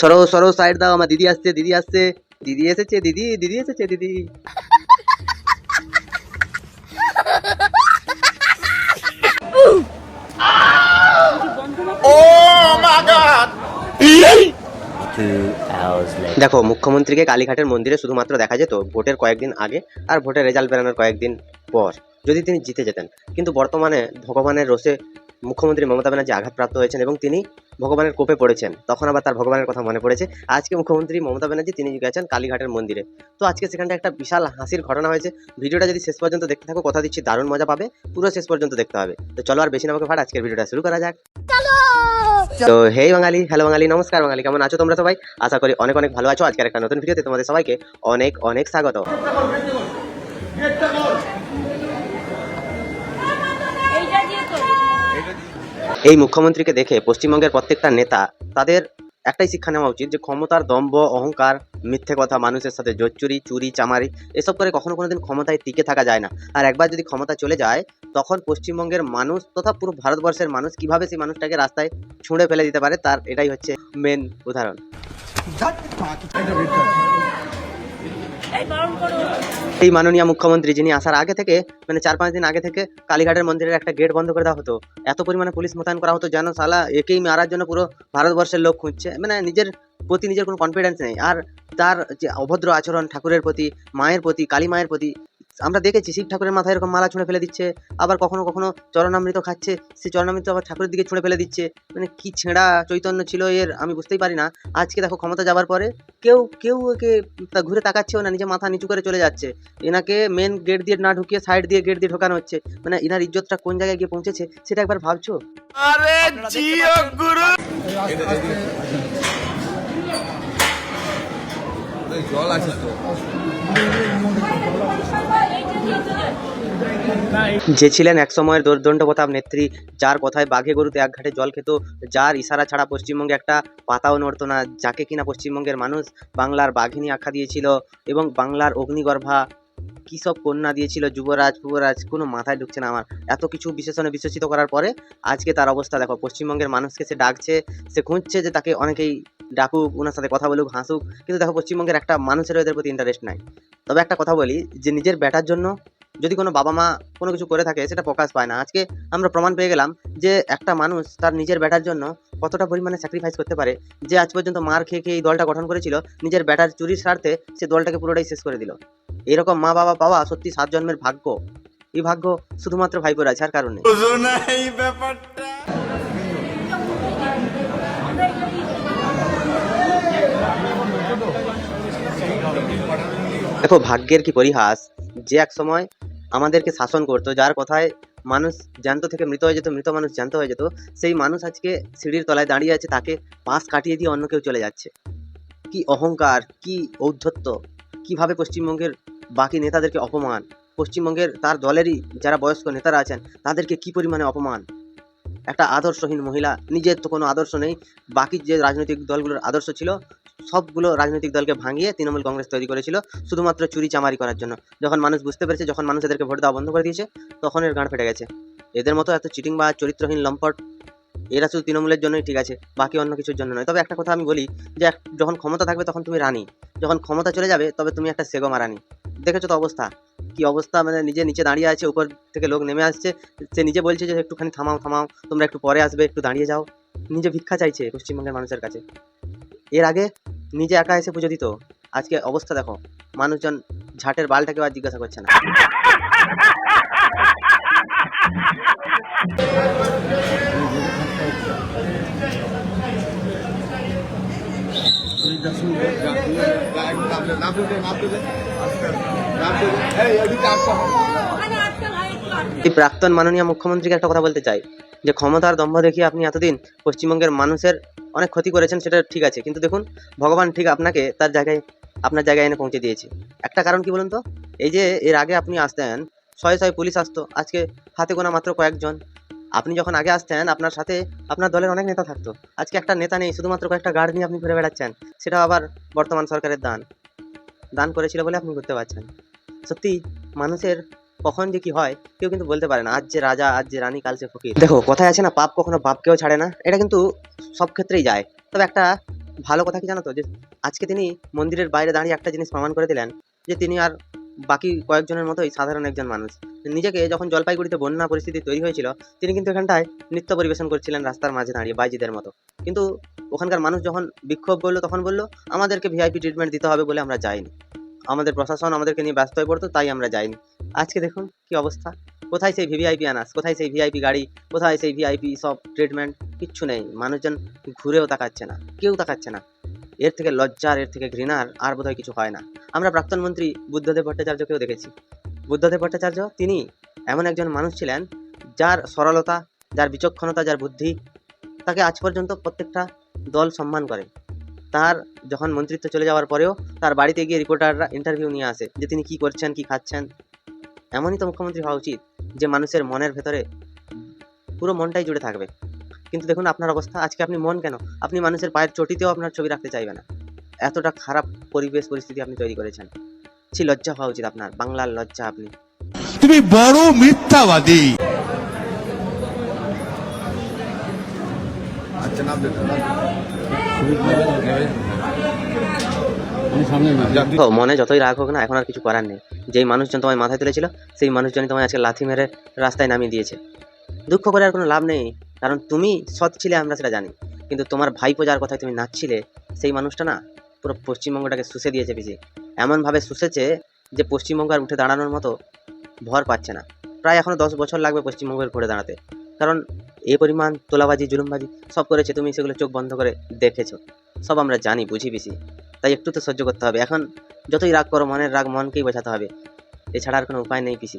সরো সরো সাইড দাও, আমার দিদি আসছে, দিদি আসছে, দিদি এসেছে, দিদি দিদি এসেছে, দিদি। দেখো, মুখ্যমন্ত্রীকে কালীঘাটের মন্দিরে শুধুমাত্র দেখা যেত ভোটের কয়েকদিন আগে আর ভোটের রেজাল্ট বেরোনোর কয়েকদিন পর, যদি তিনি জিতে যেতেন। কিন্তু বর্তমানে ভগবানের রোষে মুখ্যমন্ত্রী মমতা ব্যানার্জি আঘাতপ্রাপ্ত হয়েছেন এবং তিনি ভগবানের কোপে পড়েছেন। তখন আবার তার ভগবানের কথা মনে পড়েছে। আজকে মুখ্যমন্ত্রী মমতা ব্যানার্জি তিনি গেছেন কালীঘাটের মন্দিরে। তো আজকে সেখানটা একটা বিশাল হাসির ঘটনা হয়েছে। ভিডিওটা যদি শেষ পর্যন্ত দেখতে থাকো, কথা দিচ্ছি দারুণ মজা পাবে, পুরো শেষ পর্যন্ত দেখতে হবে। তো চলো আর বেশি না বকে আজকের ভিডিওটা শুরু করা যাক। তো হেই বাঙালি, হ্যালো বাঙালি, নমস্কার বাঙালি, কেমন আছো তোমরা সবাই? আশা করি অনেক অনেক ভালো আছো। আজকের একটা নতুন ভিডিওতে তোমাদের সবাইকে অনেক অনেক স্বাগত। এই মুখ্যমন্ত্রীকে দেখে পশ্চিমবঙ্গের প্রত্যেকটা নেতা তাদের একটাই শিক্ষা নেওয়া উচিত যে ক্ষমতার দম্ভ, অহংকার, মিথ্যে কথা, মানুষের সাথে জোচ্চুরি, চুরি চামারি এসব করে কখনো কোনোদিন ক্ষমতায় টিকে থাকা যায় না। আর একবার যদি ক্ষমতা চলে যায় তখন পশ্চিমবঙ্গের মানুষ তথা পুরো ভারতবর্ষের মানুষ কিভাবে সেই মানুষটাকে রাস্তায় ছুঁড়ে ফেলে দিতে পারে তার এটাই হচ্ছে মেন উদাহরণ। এই মাননীয় মুখ্যমন্ত্রী যিনি আসার আগে থেকে মানে 4-5 দিন আগে থেকে কালীঘাটের মন্দিরের একটা গেট বন্ধ করে দেওয়া হতো, এত পরিমাণে পুলিশ মোতায়েন করা হতো যেন সালা একেই মারার জন্য পুরো ভারতবর্ষের লোক খুঁজছে। মানে নিজের প্রতি নিজের কোনো কনফিডেন্স নেই। আর তার যে অভদ্র আচরণ ঠাকুরের প্রতি, মায়ের প্রতি, কালী মায়ের প্রতি, আমরা দেখেছি শিব ঠাকুরের মাথায় এরকম মালা ছুঁড়ে ফেলে দিচ্ছে, আবার কখনো কখনো চরণামৃত খাচ্ছে, সেই চরণামৃত আবার ঠাকুরের দিকে ছুঁড়ে ফেলে দিচ্ছে। মানে কি ছেঁড়া চৈতন্য ছিল এর, আমি বুঝতেই পারি না। আজকে দেখো ক্ষমতা যাবার পরে কেউ কেউ একে ঘুরে তাকাচ্ছেও না, নিজে মাথা নিচু করে চলে যাচ্ছে। এনাকে মেন গেট দিয়ে না ঢুকিয়ে সাইড দিয়ে গেট দিয়ে ঢোকানো হচ্ছে। মানে এনার ইজ্জতটা কোন জায়গায় গিয়ে পৌঁছেছে সেটা একবার ভাবছো? আরে জিও গুরু, জল আছে তো। যে ছিলেন এক সময়ের দোর্দণ্ড প্রতাপ নেত্রী, যার কথায় বাঘে গরুতে এক ঘাটে জল খেত, যার ইশারা ছাড়া পশ্চিমবঙ্গে একটা পাতাও নড়তো না, যাকে কিনা পশ্চিমবঙ্গের মানুষ বাংলার বাঘিনী আখ্যা দিয়েছিল এবং বাংলার অগ্নিগর্ভা কি সব কন্যা দিয়েছিল, যুবরাজ ফুবরাজ, কোনো মাথায় ঢুকছে না আমার। এত কিছু বিশেষণে বিশেষিত করার পরে আজকে তার অবস্থা দেখো। পশ্চিমবঙ্গের মানুষকে সে ডাকছে, সে খুঁজছে যে তাকে অনেকেই ডাকুক, ওনার সাথে কথা বলুক, হাসুক, কিন্তু দেখো পশ্চিমবঙ্গের একটা মানুষের এদের প্রতি ইন্টারেস্ট নাই। তবে একটা কথা বলি, যে নিজের বেটার জন্য যদি কোনো বাবা মা কোনো কিছু করে থাকে সেটা প্রকাশ পায় না। আজকে আমরা প্রমাণ পেয়ে গেলাম যে একটা মানুষ তার নিজের বেটার জন্য কতটা পরিমাণে স্যাক্রিফাইস করতে পারে। যে আজ পর্যন্ত মার খেয়ে খেয়ে এই দলটা গঠন করেছিল, নিজের বেটার চুরির স্বার্থে সে দলটাকে পুরোটাই শেষ করে দিল। এরকম মা বাবা পাওয়া সত্যি 7 জন্মের ভাগ্য। এই ভাগ্য শুধুমাত্র ভাইপোর আছে, আর কারণে। দেখো ভাগ্যের কি পরিহাস, যে এক সময় আমাদেরকে শাসন করতো, যার কথায় মানুষ জ্যান্ত থেকে মৃত হয়ে যেত, মৃত মানুষ জ্যান্ত হয়ে যেত, সেই মানুষ আজকে সিঁড়ির তলায় দাঁড়িয়ে আছে, তাকে পাশ কাটিয়ে দিয়ে অন্য কেউ চলে যাচ্ছে। কি অহংকার, কি ঔদ্ধত্য, কিভাবে পশ্চিমবঙ্গের বাকি নেতাদেরকে অপমান, পশ্চিমবঙ্গের তার দলেরই যারা বয়স্ক নেতারা আছেন তাদেরকে কি পরিমাণে অপমান। একটা আদর্শহীন মহিলা, নিজের তো কোনো আদর্শ নেই, বাকি যে রাজনৈতিক দলগুলোর আদর্শ ছিল সবগুলো রাজনৈতিক দলকে ভাঙিয়ে তৃণমূল কংগ্রেস তৈরি করেছিল শুধুমাত্র চুরি চামারি করার জন্য। যখন মানুষ বুঝতে পেরেছে, যখন মানুষ এদেরকে ভোট দেওয়া বন্ধ করে দিয়েছে, তখন এর গাঁড় ফেটে গেছে। এদের মতো এত চিটিং বা চরিত্রহীন লম্পট এরা শুধু তৃণমূলের জন্যই ঠিক আছে, বাকি অন্য কিছুর জন্য নয়। তবে একটা কথা আমি বলি, যে যখন ক্ষমতা থাকবে তখন তুমি রানী, যখন ক্ষমতা চলে যাবে তবে তুমি একটা সেগমা রানী। দেখেছো তো অবস্থা, কি অবস্থা। মানে নিজে নিচে দাঁড়িয়ে আছে, উপর থেকে লোক নেমে আসছে, সে নিজে বলছে যে একটুখানি থামাও থামাও, তোমরা একটু পরে আসবে, একটু দাঁড়িয়ে যাও। নিজে ভিক্ষা চাইছে পশ্চিমবঙ্গের মানুষের কাছে। এর আগে নিজে একা এসে পুজো দিত, আজকে অবস্থা দেখো, মানুষজন ঝাটের বালটাকে আর জিজ্ঞাসা করছে না। এই প্রাক্তন মাননীয় মুখ্যমন্ত্রীকে একটা কথা বলতে চাই, যে ক্ষমতার দম্ভ দেখিয়ে আপনি এতদিন পশ্চিমবঙ্গের মানুষের অনেক ক্ষতি করেছেন, সেটা ঠিক আছে, কিন্তু দেখুন ভগবান ঠিক আপনাকে তার জায়গায়, আপনার জায়গায় এনে পৌঁছে দিয়েছে। একটা কারণ কি বলুন তো, এই যে এর আগে আপনি আসতেন শয়ে শয়ে পুলিশ আসতো, আজকে হাতে গোনা মাত্র কয়েকজন। আপনি যখন আগে আসতেন আপনার সাথে আপনার দলের অনেক নেতা থাকতো, আজকে একটা নেতা নেই, শুধুমাত্র কয়েকটা গার্ড নিয়ে আপনি ঘুরে বেড়াচ্ছেন। সেটা আবার বর্তমান সরকারের দান করেছিল বলে আপনি ঘুরতে পারছেন। সত্যি মানুষের কখন যে কি হয় কেউ কিন্তু বলতে পারে না। আজ যে রাজা, আজ যে রানী, কাল সে ফকির। দেখো কথায় আছে না, পাপ কখনো বাপকেও ছাড়ে না, এটা কিন্তু সব ক্ষেত্রেই যায়। তবে একটা ভালো কথা কি জানো তো, যে আজকে তিনি মন্দিরের বাইরে দাঁড়িয়ে একটা জিনিস প্রমাণ করে দিলেন যে তিনি আর বাকি কয়েকজনের মতোই সাধারণ একজন মানুষ। নিজেকে যখন জলপাইগুড়িতে বন্যা পরিস্থিতি তৈরি হয়েছিল, তিনি কিন্তু এখানটায় নৃত্য পরিবেশন করছিলেন রাস্তার মাঝে দাঁড়িয়ে বাইজিদের মতো। কিন্তু ওখানকার মানুষ যখন বিক্ষোভ করলো তখন বললো আমাদেরকে ভিআইপি ট্রিটমেন্ট দিতে হবে বলে আমরা যাইনি, আমাদের প্রশাসন আমাদেরকে নিয়ে ব্যস্ত হয়ে পড়তো তাই আমরা যাইনি। আজকে দেখুন কি অবস্থা, কোথায় সেই ভিভিআইপি আনাস, কোথায় সেই ভিআইপি গাড়ি, কোথায় সেই ভিআইপি সব ট্রিটমেন্ট, কিচ্ছু নেই। মানুষজন ঘুরেও তাকাচ্ছে না, কেউ তাকাচ্ছে না। এর থেকে লজ্জার, এর থেকে ঘৃণার আর বোধহয় কিছু হয় না। আমরা প্রাক্তন মন্ত্রী বুদ্ধদেব ভট্টাচার্যকেও দেখেছি। বুদ্ধদেব ভট্টাচার্য তিনি এমন একজন মানুষ ছিলেন যার সরলতা, যার বিচক্ষণতা, যার বুদ্ধি, তাকে আজ পর্যন্ত প্রত্যেকটা দল সম্মান করে। তার যখন মন্ত্রিত্ব চলে যাওয়ার পরেও তার বাড়িতে গিয়ে রিপোর্টাররা ইন্টারভিউ নিয়ে আসে যে তিনি কি করছেন, কি খাচ্ছেন। এমনই তো মুখ্যমন্ত্রী হওয়া উচিত, যে মানুষের মনের ভেতরে পুরো মনটাই জুড়ে থাকবে। কিন্তু দেখুন আপনার অবস্থা, আজকে আপনি মন কেন, আপনি মানুষের পায়ের চটিতেও আপনার ছবি রাখতে চাইবে না। এতটা খারাপ পরিবেশ পরিস্থিতি আপনি তৈরি করেছেন। ছি, লজ্জা হওয়া উচিত আপনার, বাংলার লজ্জা আপনি। তুমি বড় মিথ্যাবাদী। তো মনে যতই রাগ হোক না, এখন আর কিছু করার নেই। যেই মানুষজন তোমায় মাথায় তুলেছিল সেই মানুষজনই তোমায় আজকে লাথি মেরে রাস্তায় নামিয়ে দিয়েছে। দুঃখ করে আর কোনো লাভ নেই, কারণ তুমি সৎ ছিলে আমরা সেটা জানি, কিন্তু তোমার ভাইপো যার কথায় তুমি নাচছিলে সেই মানুষটা না পুরো পশ্চিমবঙ্গটাকে শুষে দিয়েছে পিছিয়ে। এমনভাবে শুষেছে যে পশ্চিমবঙ্গ আর উঠে দাঁড়ানোর মতো ভর পাচ্ছে না। প্রায় এখনো 10 বছর লাগবে পশ্চিমবঙ্গের ঘুরে দাঁড়াতে, কারণ এই পরিমাণ তোলাবাজি, জুলুমবাজি সব করেছে, তুমি সেগুলো চোখ বন্ধ করে দেখেছো। সব আমরা জানি, বুঝি বেশি, তাই একটু তো সহ্য করতে হবে। এখন যতই রাগ করো, মনের রাগ মনকেই বোঝাতে হবে, এছাড়া আর কোনো উপায় নেই পিসি।